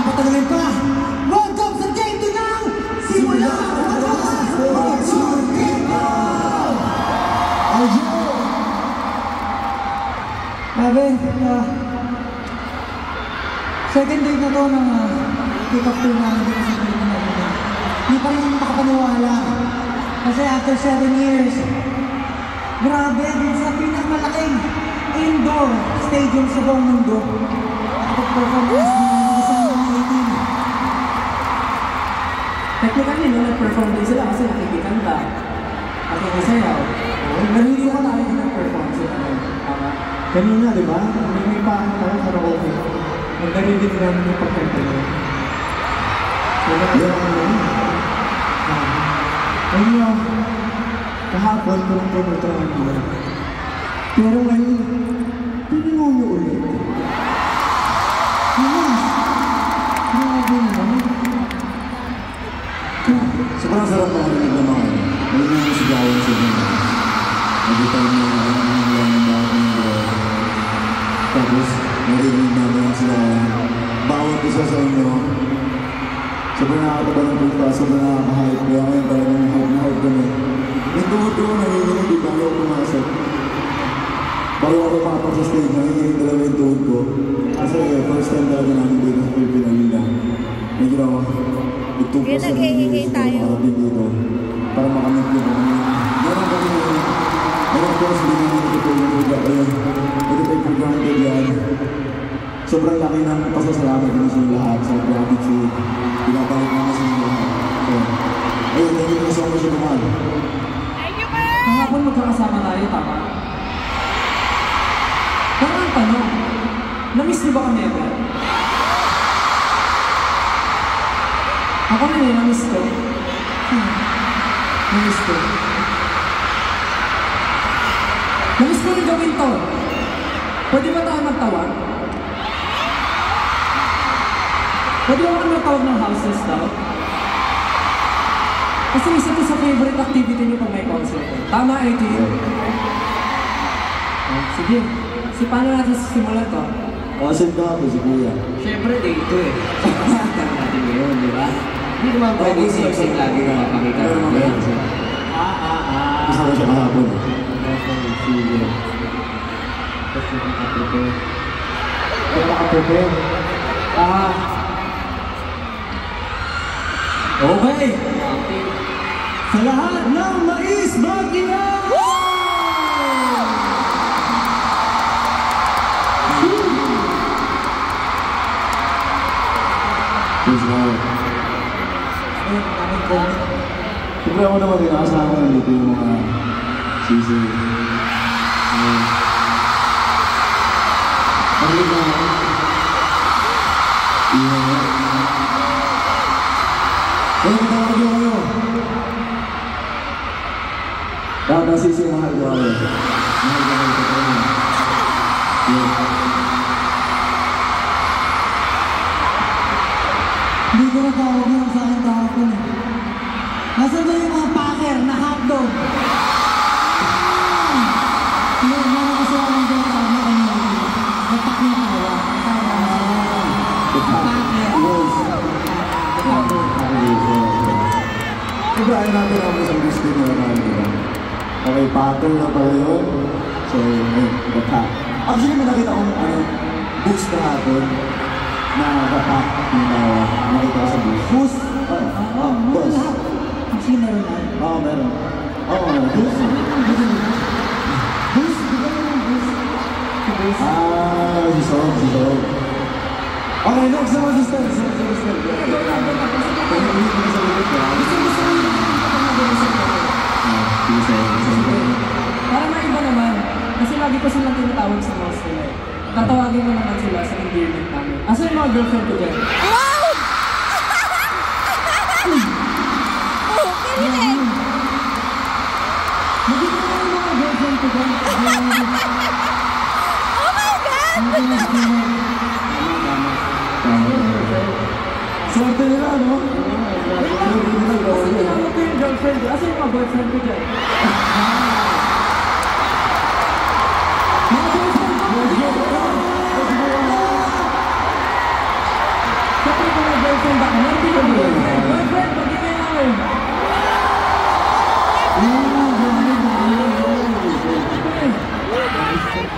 natin patagalin pa. Welcome sa Day 2 ng Simula Grabe, second day na to ng pick-up tour namin dito sa Pilipinas. Hindi pa rin makapaniwala. Kasi after 7 years, grabe, din sa pinakamalaking indoor stadium sa buong mundo. Nakapag-performance din namin kasama ng 18. Technically, no, nag-perform din sila kasi nakikikanta. Nakikisayaw. Pero hindi ko tayo nag-perform sila. Kanina, di ba? May paano tayo karaoke. Nagdarinig namin yung pagkanta nyo. Wala ka yung ayun, kahapon ko lang pumunta ng buwan. Pero ngayon, piningon nyo ulit. Yes! Grabe naman. Sobrang sarap makarinig naman. May mga sigawan sa mga. Nagitay niya ang lang ng tapos, narinig namin sila bawat isa sa inyo. Sobrang nakakataba ng pagka, sobrang nakaka-hype. Kaya ngayon talagang hype kami. Yung tungod-tungod nanginginig, di ba ako pumasok. Bago ako makapag sa stage, nanginginig talaga yung tungod ko. Kasi first time talaga namin dito sa Pilipinas. Medyo ako, itugpas na rin dito para makamit yung kami. Meron kami and of course, hindi namin ito for granted yan. Sobrang laki ng pasasalamat naman sa lahat, sa gratitude. Pinabalik naman sa inyo lahat. So, ayun, thank you so much naman. Thank you, man! Kahapon magkakasama tayo, tama? Pero ang tanong, na-miss niyo ba kami ever? Ako rin eh, na-miss ko. Na-miss ko. Na-miss ko rin gawin to. Pwede ba tayo magtawag? Pwede ba kami magtawag ng houses daw? Kasi isa to sa favorite activity niyo pag may concert. Tama, AT? Sige. Si paano natin simulan to? Concert ka ako, si Kuya. Siyempre, day 2 eh. Siyempre, natin ngayon, di ba? Hindi naman pwede sing lagi na mapakita. Pero mamaya. Isa ko siya kahapon. Sige. Kasi nakaprepare. Kaya nakaprepare. Okay! Sa lahat ng mais magkina! Please go. Siyempre ako naman din, nakasama na dito yung mga sisi. Paglit na ako. Kaya matawag yung kayo. Lahat ng sisi, mahal ko ako. Mahal ko kayo sa kayo. Hindi ko natawag yung sa akin kahapon eh. Nasaan ba yung mga packer na hotdog? Hindi, meron kasi akong tinatawag na kanina. Napak na tawa. Packer. Ibrahim natin ako sa gusto nyo naman, di ba? Okay, pattern na pala yun. So, batak. Actually, may nakita kong boost na hapon na batak yung nakita ko sa boost. Boost? Boost. Actually, meron na. Oo, meron. Oo, boost. Boost? Di ba yung boost? Si Sob. Okay, next naman si Stel. Para maiba naman, kasi lagi ko silang tinatawag sa house nila eh. Tatawagin mo naman sila sa endearment namin. Asa yung mga girlfriend ko dyan? Wow! Kinilig! Magiging na yung mga girlfriend ko dyan. Oh my God! Swerte nila, no? Kasi tinawag ko yung girlfriend ko. Asa yung mga boyfriend ko dyan? Mga boyfriend ko! Siyempre boyfriend ako. Hindi ko boyfriend. Boyfriend, pag-ibig namin.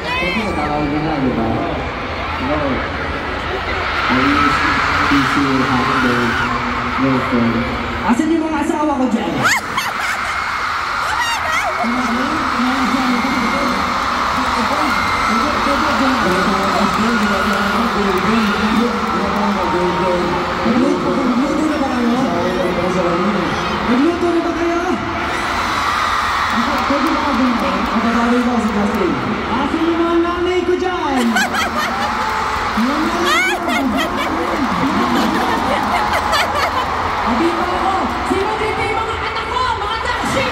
Kasi natawag nila, di ba? Diba? I use PC Hackday girlfriend. Asan yung mga asawa ko dyan? Nagluto na ba kayo? Pwede ba ka bumalik? Magkakawin ko si Justin. Asan yung mga nanay ko dyan? Mga nanay ko! Dito ako! Sino dito yung mga anak ko? Mga taxi!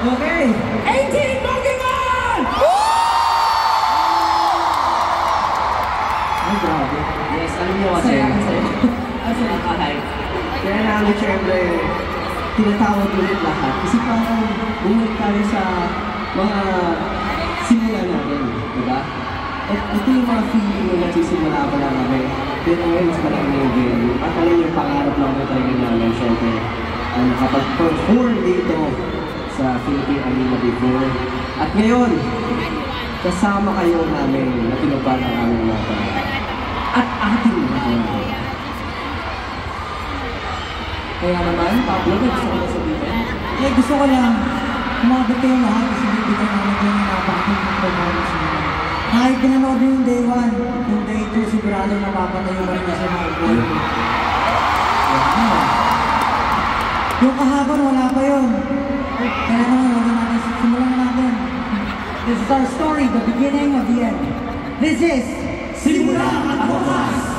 Okay! 18 Pokemon! Ay, grabe. Yes, alam niyo kasi. Kasi nakahype. Kaya namin syempre, tinatawag ulit lahat. Kasi parang bumalik tayo sa mga simula natin, di ba? At ito yung mga feeling na nagsisimula pa lang kami. Pero ngayon, mas malaki na yung venue. At alam yung pangarap lang ko talaga namin, syempre, nakapag-perform dito sa Philippine Arena before. At ngayon, kasama kayo namin na tinupad ang aming mga pangarap. At ating mga pangarap. Kaya naman, Pablo, may gusto ko na sabihin. Eh, gusto ko lang umabot kayo lahat kasi bibigyan namin kayo ng napakatong performance nila. Kahit pinanood nyo yung day 1, yung day 2, sigurado napapatayo ka rin kasi mga goal. Yung kahapon, wala pa yun. Kaya naman, wala natin, simulan na natin. This is our story, the beginning of the end. This is Simula at Wakas!